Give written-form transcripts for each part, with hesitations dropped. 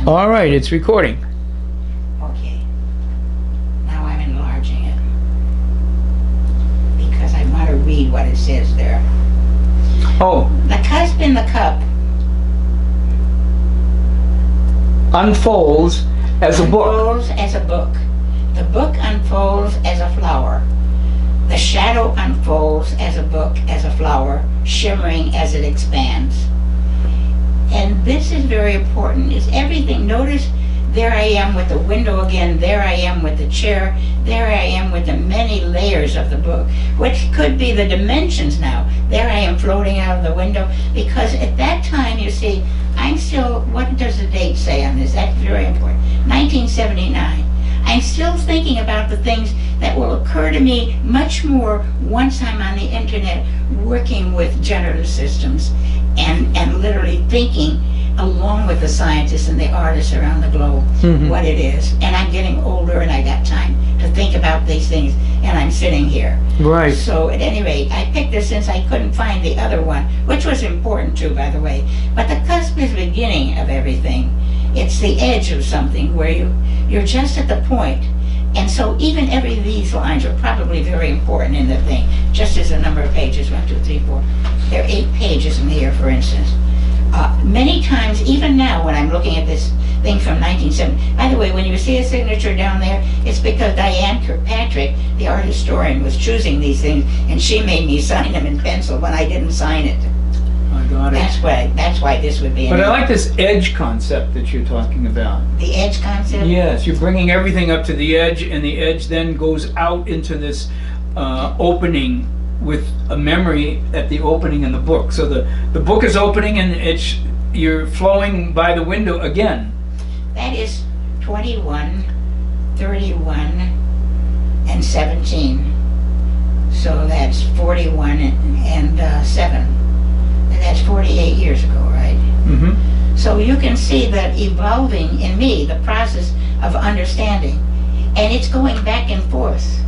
All right, it's recording. Okay. Now I'm enlarging it because I want to read what it says there. Oh, The cusp in the cup unfolds as a book. unfolds as a book. The book unfolds as a flower. The shadow unfolds as a book, as a flower, shimmering as it expands. And this is very important, is everything. Notice there I am with the window again, there I am with the chair, there I am with the many layers of the book, which could be the dimensions now. There I am floating out of the window, because at that time, you see, I'm still, what does the date say on this? That's very important. 1979. I'm still thinking about the things that will occur to me much more once I'm on the internet working with generative systems and literally thinking along with the scientists and the artists around the globe what it is. And I'm getting older and I got time to think about these things, and I'm sitting here. Right. So at any rate, I picked this since I couldn't find the other one, which was important too, by the way. But the cusp is the beginning of everything. It's the edge of something where you're just at the point. And so even every of these lines are probably very important in the thing, just as the number of pages, 1, 2, 3, 4. There are 8 pages in here, for instance. Many times, even now when I'm looking at this thing from 1970, by the way, when you see a signature down there, it's because Diane Kirkpatrick, the art historian, was choosing these things, and she made me sign them in pencil when I didn't sign it. I got it. That's why this would be. But I like this edge concept that you're talking about. The edge concept? Yes, you're bringing everything up to the edge, and the edge then goes out into this opening with a memory at the opening in the book. So the book is opening, and you're flowing by the window again. That is 21, 31, and 17. So that's 41 and 7. And that's 48 years ago, right? Mm-hmm. So you can see that evolving in me, the process of understanding. And it's going back and forth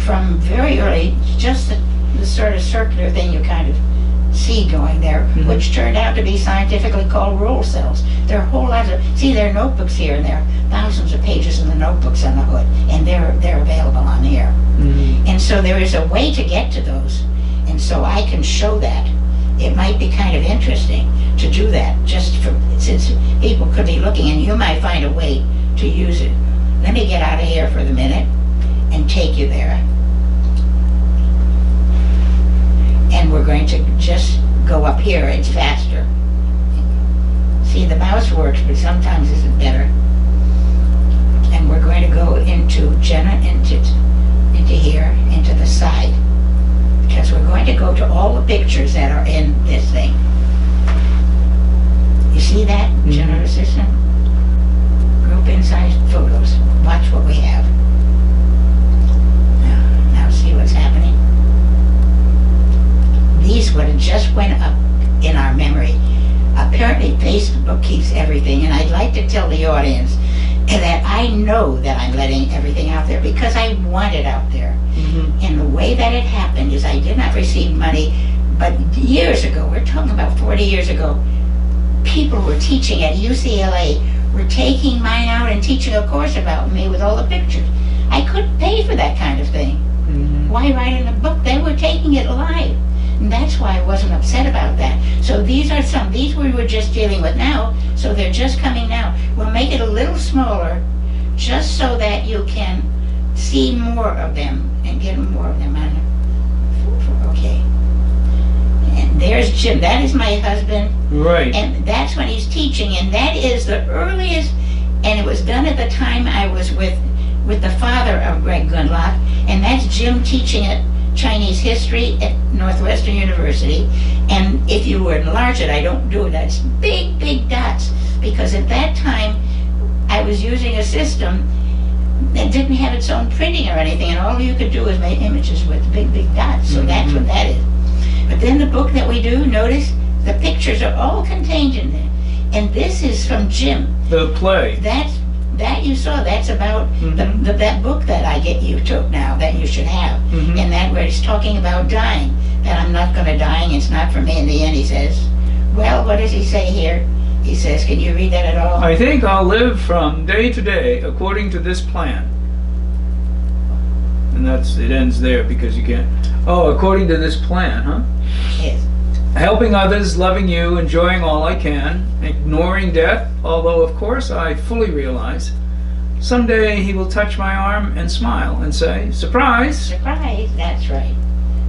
from very early, just the sort of circular thing you kind of see going there, which turned out to be scientifically called roll cells. There are a whole lot of, see, there are notebooks here, and there are thousands of pages in the notebooks on the hood, and they're available on here. And so there is a way to get to those, and so I can show that. It might be kind of interesting to do that, just since people could be looking, and you might find a way to use it. Let me get out of here for the minute and take you there. And we're going to just go up here. It's faster. See, the mouse works, but sometimes isn't better. And we're going to go into here, into the side, because we're going to go to all the pictures that are in this thing. You see that, generative system? Group inside photos. Watch what we have. Now see what's happening? These would have just went up in our memory. Apparently Facebook keeps everything, and I'd like to tell the audience that I know that I'm letting everything out there because I want it out there. And the way that it happened is I did not receive money, but years ago, we're talking about 40 years ago, people were teaching at UCLA, were taking mine out and teaching a course about me with all the pictures. I couldn't pay for that kind of thing. Why write in a book? They were taking it live. And that's why I wasn't upset about that. So these we were just dealing with now, so they're just coming now. We'll make it a little smaller, just so that you can see more of them and get more of them on. Okay. And there's Jim. That is my husband. Right. And that's when he's teaching, and that is the earliest, and it was done at the time I was with the father of Greg Gundlach, and that's Jim teaching at Chinese history at Northwestern University. And if you were enlarge it, I don't do it, that's big, big dots, because at that time I was using a system that didn't have its own printing or anything, and all you could do was make images with big, big dots. So that's what that is. But then the book that we do, notice the pictures are all contained in there. And this is from Jim. The play. That you saw, that's about that book that you took now, that you should have. And that where he's talking about dying, that I'm not going to die, and it's not for me in the end, he says. Well, what does he say here? He says, can you read that at all? I think I'll live from day to day according to this plan. And it ends there because you can't. Oh, according to this plan, huh? Yes. Helping others, loving you, enjoying all I can, ignoring death, although of course I fully realize someday he will touch my arm and smile and say, surprise! Surprise, that's right.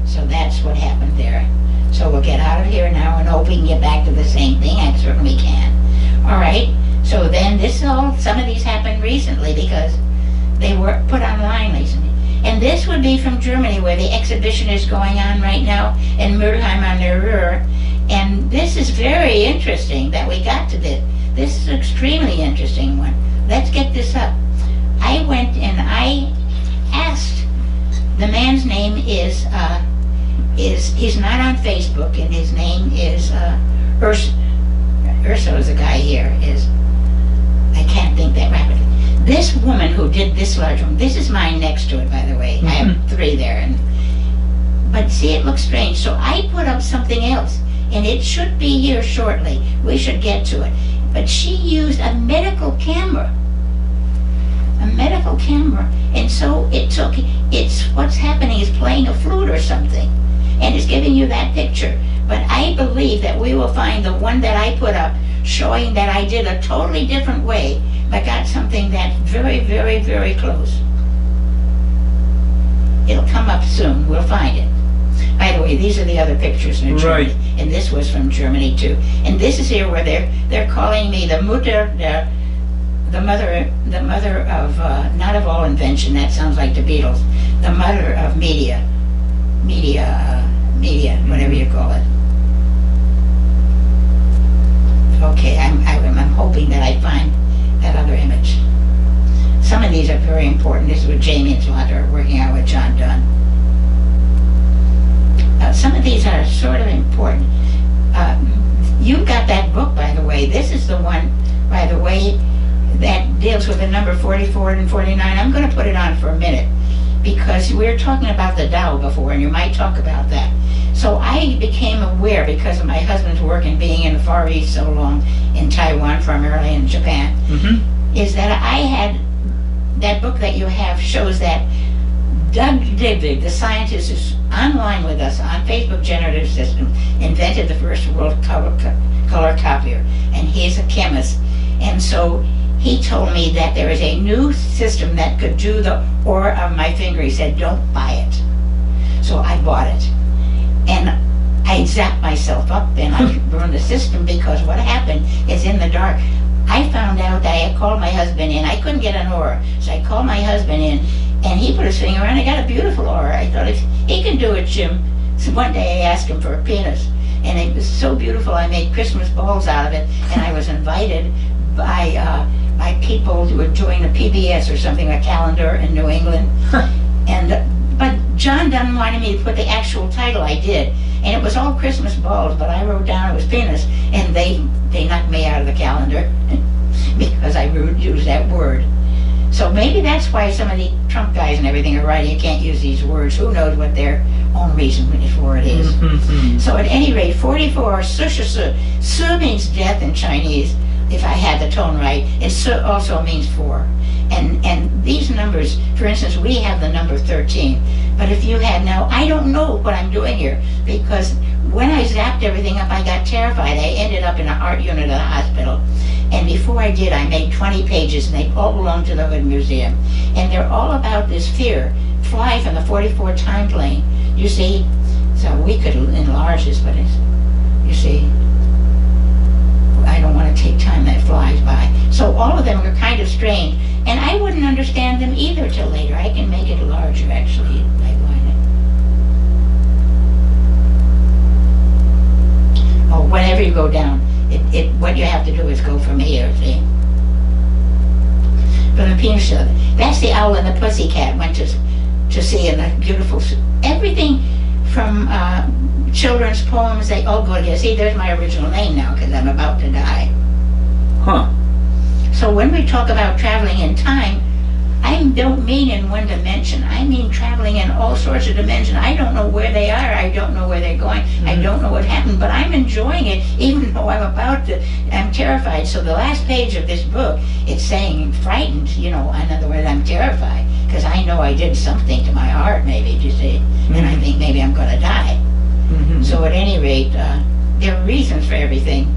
So that's what happened there. So we'll get out of here now and hope we can get back to the same thing. I certainly can. All right, so then some of these happened recently because they were put online recently. And this would be from Germany, where the exhibition is going on right now in Mülheim an der Ruhr. And this is very interesting that we got to this. This is an extremely interesting one. Let's get this up. I went and I asked, the man's name is he's not on Facebook, and his name is Urso is the guy here, I can't think that rapidly. This woman who did this large one, this is mine next to it, by the way. I have 3 there. But see, it looks strange. So I put up something else, and it should be here shortly. We should get to it. But she used a medical camera. A medical camera. And so it's what's happening is playing a flute or something. And it's giving you that picture. But I believe that we will find the one that I put up showing that I did a totally different way, but got something that's very, very, very close. It'll come up soon. We'll find it. By the way, these are the other pictures from Germany, and this was from Germany too. And this is here where they're calling me the Mutter, the mother of not of all invention. That sounds like the Beatles. The mother of media, whatever you call it. Okay, I'm hoping that I find that other image. Some of these are very important. This is with Jamie and Slaughter working out with John Donne. Some of these are sort of important. You've got that book, by the way. This is the one, by the way, that deals with the number 44 and 49. I'm going to put it on for a minute because we were talking about the Tao before, and you might talk about that. So I became aware, because of my husband's work and being in the Far East so long, in Taiwan, primarily in Japan, is that I had, that book that you have shows that Doug Dybvig, the scientist who's online with us on Facebook Generative System, invented the first world color copier, and he's a chemist. And so he told me that there is a new system that could do the aura of my finger. He said, don't buy it. So I bought it. And I zapped myself up and I burned the system, because what happened is, in the dark, I found out that I had called my husband in. I couldn't get an aura, so I called my husband in, and he put his finger on. I got a beautiful aura. I thought, if he can do it, Jim. So one day I asked him for a penis, and it was so beautiful I made Christmas balls out of it, and I was invited by people who would join the PBS or something, a calendar in New England. But John Donne wanted me to put the actual title. I did, and it was all Christmas balls, but I wrote down it was penis, and they knocked me out of the calendar because I used that word. So maybe that's why some of the Trump guys and everything are writing, you can't use these words. Who knows what their own reason for it is. So at any rate, 44, su, su means death in Chinese, if I had the tone right. It su also means 4. And these numbers, for instance, we have the number 13. But if you had, now, I don't know what I'm doing here, because when I zapped everything up, I got terrified. I ended up in a heart unit at the hospital. And before I did, I made 20 pages, and they all belong to the Hood Museum. And they're all about this fear. Fly from the 44 time plane, you see. So we could enlarge this, but it's, you see, I don't want to take time that flies by. So all of them are kind of strange, and I wouldn't understand them either till later. I can make it larger, actually. Oh, whenever you go down, what you have to do is go from here, see? From the penis, that's the Owl and the Pussycat went to see, and the beautiful, everything from children's poems, they all go together. See, there's my original name now, because I'm about to die. Huh. So when we talk about traveling in time, I don't mean in one dimension. I mean traveling in all sorts of dimensions. I don't know where they are. I don't know where they're going. I don't know what happened, but I'm enjoying it, even though I'm terrified. So the last page of this book, it's saying frightened, in other words, I'm terrified, because I know I did something to my heart, maybe, you see, and I think maybe I'm going to die. So at any rate, there are reasons for everything.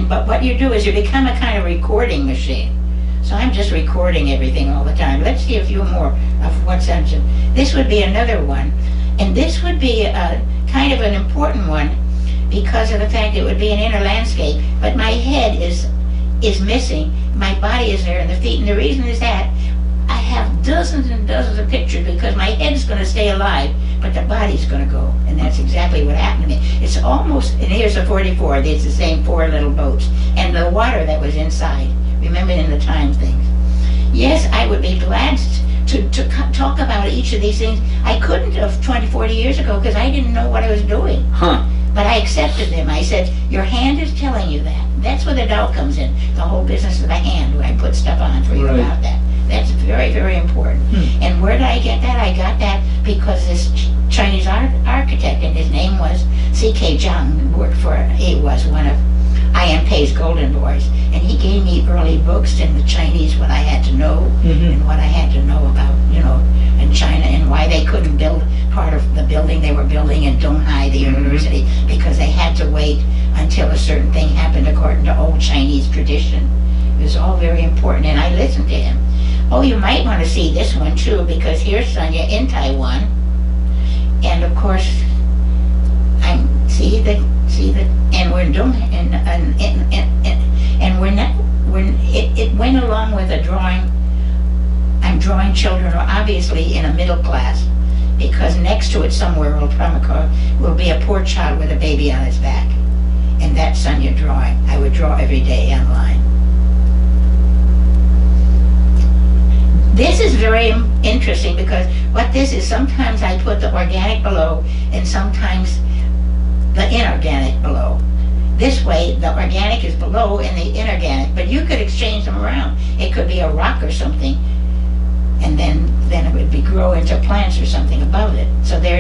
But what you do is you become a kind of recording machine. So I'm just recording everything all the time. Let's see a few more of what's mentioned. This would be another one. And this would be a kind of an important one because of the fact it would be an inner landscape. But my head is missing. My body is there and the feet. And the reason is that I have dozens and dozens of pictures because my head's going to stay alive, but the body's going to go. And that's exactly what happened to me. It's almost, and here's the 44. It's the same 4 little boats. And the water that was inside. Remember in the time things. Yes, I would be glad to talk about each of these things. I couldn't have 20, 40 years ago because I didn't know what I was doing. But I accepted them. I said, your hand is telling you that. That's where the Tao comes in. The whole business of the hand, where I put stuff on for you about that. That's very, very important. And where did I get that? I got that because this Chinese architect, and his name was C.K. Zhang, he was one of I.M. Pei's golden boys, and he gave me early books in the Chinese, what I had to know, and what I had to know about, in China, and why they couldn't build part of the building they were building in Donghai, the university, because they had to wait until a certain thing happened according to old Chinese tradition. It was all very important, and I listened to him. Oh, you might want to see this one too, because here's Sonia in Taiwan, and of course, and we're doing, it went along with a drawing. I'm drawing children, obviously in a middle class, because next to it somewhere will be a poor child with a baby on his back, and that's Sonia drawing. I would draw every day online. This is very interesting because what this is, sometimes I put the organic below and sometimes the inorganic below. This way, the organic is below and the inorganic, but you could exchange them around. It could be a rock or something, and then it would grow into plants or something above it. So there.